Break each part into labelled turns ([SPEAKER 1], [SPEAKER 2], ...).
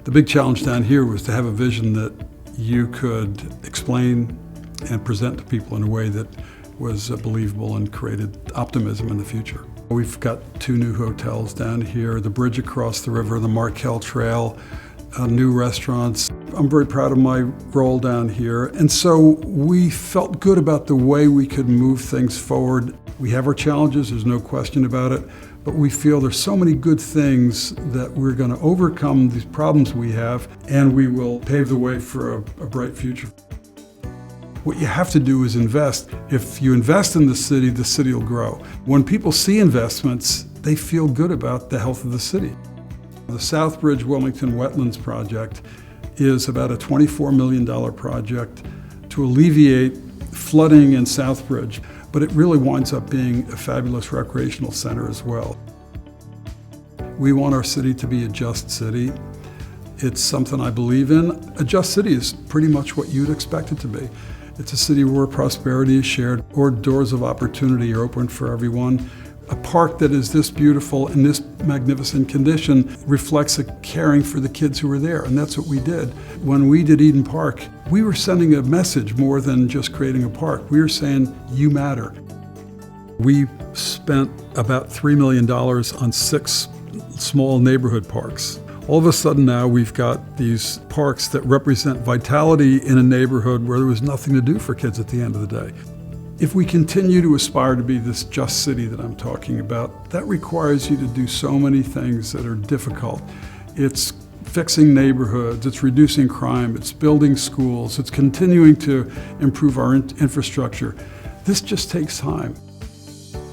[SPEAKER 1] The big challenge down here was to have a vision that you could explain and present to people in a way that was believable and created optimism in the future. We've got 2 new hotels down here, the bridge across the river, the Markel Trail, new restaurants. I'm very proud of my role down here. And so we felt good about the way we could move things forward. We have our challenges, there's no question about it, but we feel there's so many good things that we're going to overcome these problems we have, and we will pave the way for a bright future. What you have to do is invest. If you invest in the city will grow. When people see investments, they feel good about the health of the city. The Southbridge Wilmington Wetlands Project is about a $24 million project to alleviate flooding in Southbridge, but it really winds up being a fabulous recreational center as well. We want our city to be a just city. It's something I believe in. A just city is pretty much what you'd expect it to be. It's a city where prosperity is shared, or doors of opportunity are open for everyone. A park that is this beautiful in this magnificent condition reflects a caring for the kids who were there, and that's what we did. When we did Eden Park, we were sending a message more than just creating a park. We were saying, you matter. We spent about $3 million on 6 small neighborhood parks. All of a sudden now we've got these parks that represent vitality in a neighborhood where there was nothing to do for kids at the end of the day. If we continue to aspire to be this just city that I'm talking about, that requires you to do so many things that are difficult. It's fixing neighborhoods, it's reducing crime, it's building schools, it's continuing to improve our infrastructure. This just takes time.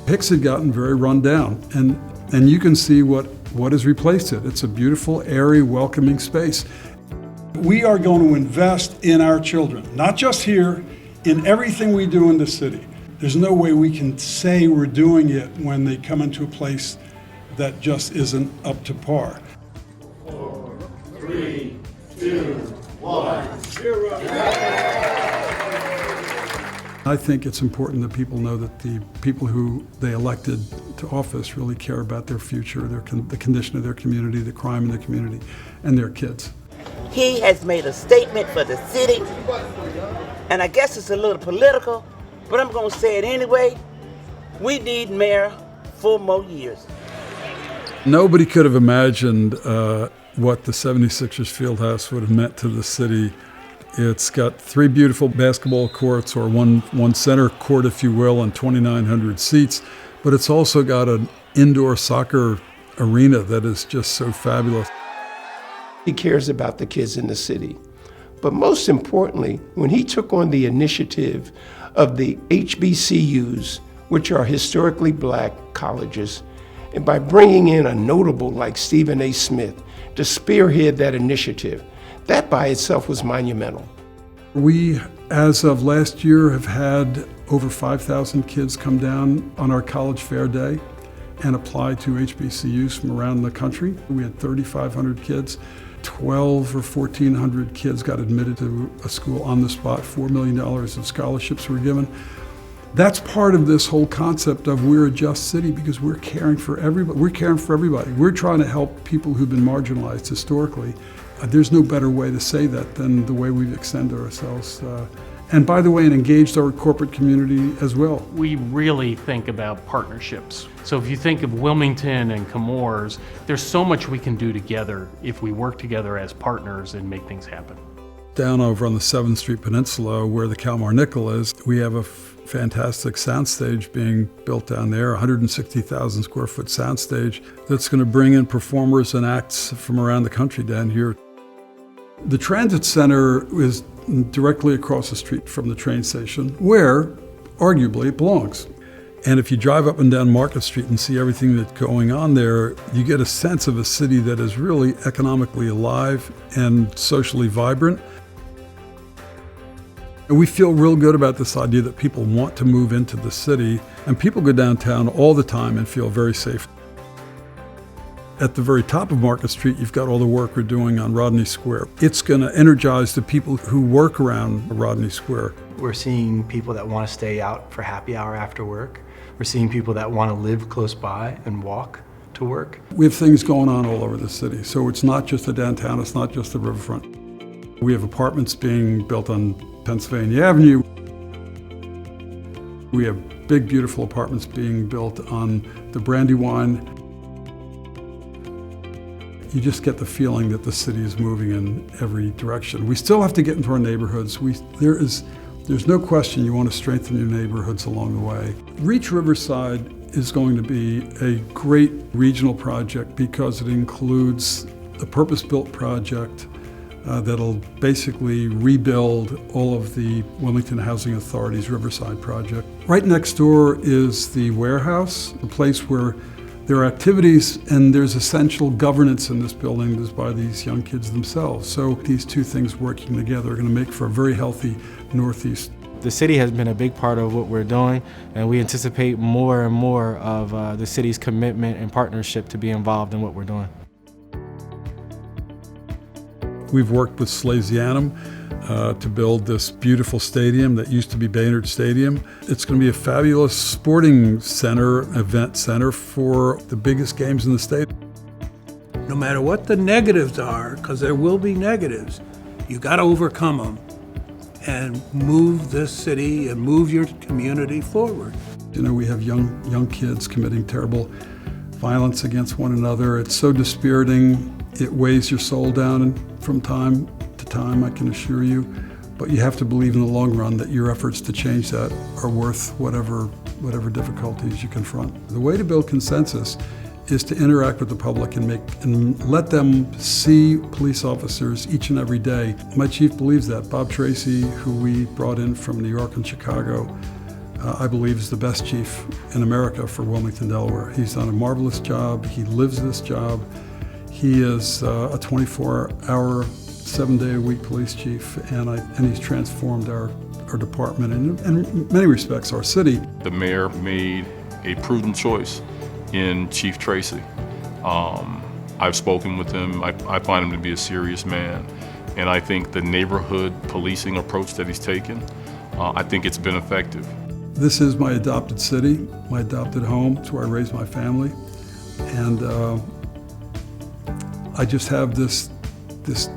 [SPEAKER 1] Hicks had gotten very run down, and you can see what has replaced it. It's a beautiful, airy, welcoming space. We are going to invest in our children, not just here, in everything we do in the city. There's no way we can say we're doing it when they come into a place that just isn't up to par.
[SPEAKER 2] 4, 3, 2, 1, 0.
[SPEAKER 1] I think it's important that people know that the people who they elected to office really care about their future, the condition of their community, the crime in the community, and their kids.
[SPEAKER 3] He has made a statement for the city, and I guess it's a little political, but I'm going to say it anyway. We need Mayor 4 more years.
[SPEAKER 1] Nobody could have imagined what the 76ers Fieldhouse would have meant to the city. It's got 3 beautiful basketball courts, or one center court, if you will, and 2,900 seats, but it's also got an indoor soccer arena that is just so fabulous.
[SPEAKER 4] He cares about the kids in the city. But most importantly, when he took on the initiative of the HBCUs, which are historically black colleges, and by bringing in a notable like Stephen A. Smith to spearhead that initiative, that by itself was monumental.
[SPEAKER 1] We, as of last year, have had over 5,000 kids come down on our college fair day and apply to HBCUs from around the country. We had 3,500 kids. 1,200 or 1,400 kids got admitted to a school on the spot. $4 million of scholarships were given. That's part of this whole concept of we're a just city, because we're caring for everybody. We're trying to help people who've been marginalized historically. There's no better way to say that than the way we've extended ourselves. And by the way, and engaged our corporate community as well.
[SPEAKER 5] We really think about partnerships. So if you think of Wilmington and Chemours, there's so much we can do together if we work together as partners and make things happen.
[SPEAKER 1] Down over on the 7th Street Peninsula, where the Kalmar Nickel is, we have a fantastic soundstage being built down there, 160,000 square foot soundstage that's going to bring in performers and acts from around the country down here. The transit center is directly across the street from the train station, where arguably it belongs. And if you drive up and down Market Street and see everything that's going on there, you get a sense of a city that is really economically alive and socially vibrant. And we feel real good about this idea that people want to move into the city, and people go downtown all the time and feel very safe. At the very top of Market Street, you've got all the work we're doing on Rodney Square. It's going to energize the people who work around Rodney Square.
[SPEAKER 6] We're seeing people that want to stay out for happy hour after work. We're seeing people that want to live close by and walk to to work.
[SPEAKER 1] We have things going on all over the city, so it's not just the downtown, it's not just the riverfront. We have apartments being built on Pennsylvania Avenue. We have big, beautiful apartments being built on the Brandywine. You just get the feeling that the city is moving in every direction. We still have to get into our neighborhoods. There's no question you want to strengthen your neighborhoods along the way. Reach Riverside is going to be a great regional project because it includes a purpose-built project that'll basically rebuild all of the Wilmington Housing Authority's Riverside project. Right next door is the warehouse, a place where there are activities and there's essential governance in this building is by these young kids themselves. So these two things working together are going to make for a very healthy Northeast.
[SPEAKER 7] The city has been a big part of what we're doing, and we anticipate more and more of the city's commitment and partnership to be involved in what we're doing.
[SPEAKER 1] We've worked with Slasianum to build this beautiful stadium that used to be Baynard Stadium. It's going to be a fabulous sporting center, event center for the biggest games in the state.
[SPEAKER 2] No matter what the negatives are, because there will be negatives, you got to overcome them and move this city and move your community forward.
[SPEAKER 1] You know, we have young kids committing terrible violence against one another. It's so dispiriting. It weighs your soul down from time to time, I can assure you. But you have to believe in the long run that your efforts to change that are worth whatever difficulties you confront. The way to build consensus is to interact with the public and let them see police officers each and every day. My chief believes that. Bob Tracy, who we brought in from New York and Chicago, I believe is the best chief in America for Wilmington, Delaware. He's done a marvelous job. He lives this job. He is a 24-hour, 7-day-a-week police chief, and he's transformed our department and in many respects our city.
[SPEAKER 8] The mayor made a prudent choice in Chief Tracy. I've spoken with him. I find him to be a serious man, and I think the neighborhood policing approach that he's taken, I think it's been effective.
[SPEAKER 1] This is my adopted city, my adopted home. It's where I raised my family, and I just have this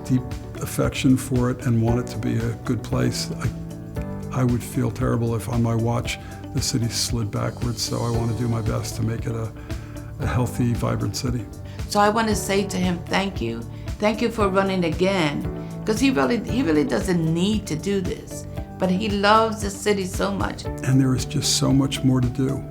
[SPEAKER 1] deep affection for it and want it to be a good place. I would feel terrible if on my watch the city slid backwards, so I want to do my best to make it a healthy, vibrant city.
[SPEAKER 9] So I want to say to him, thank you. Thank you for running again, because he really doesn't need to do this, but he loves the city so much.
[SPEAKER 1] And there is just so much more to do.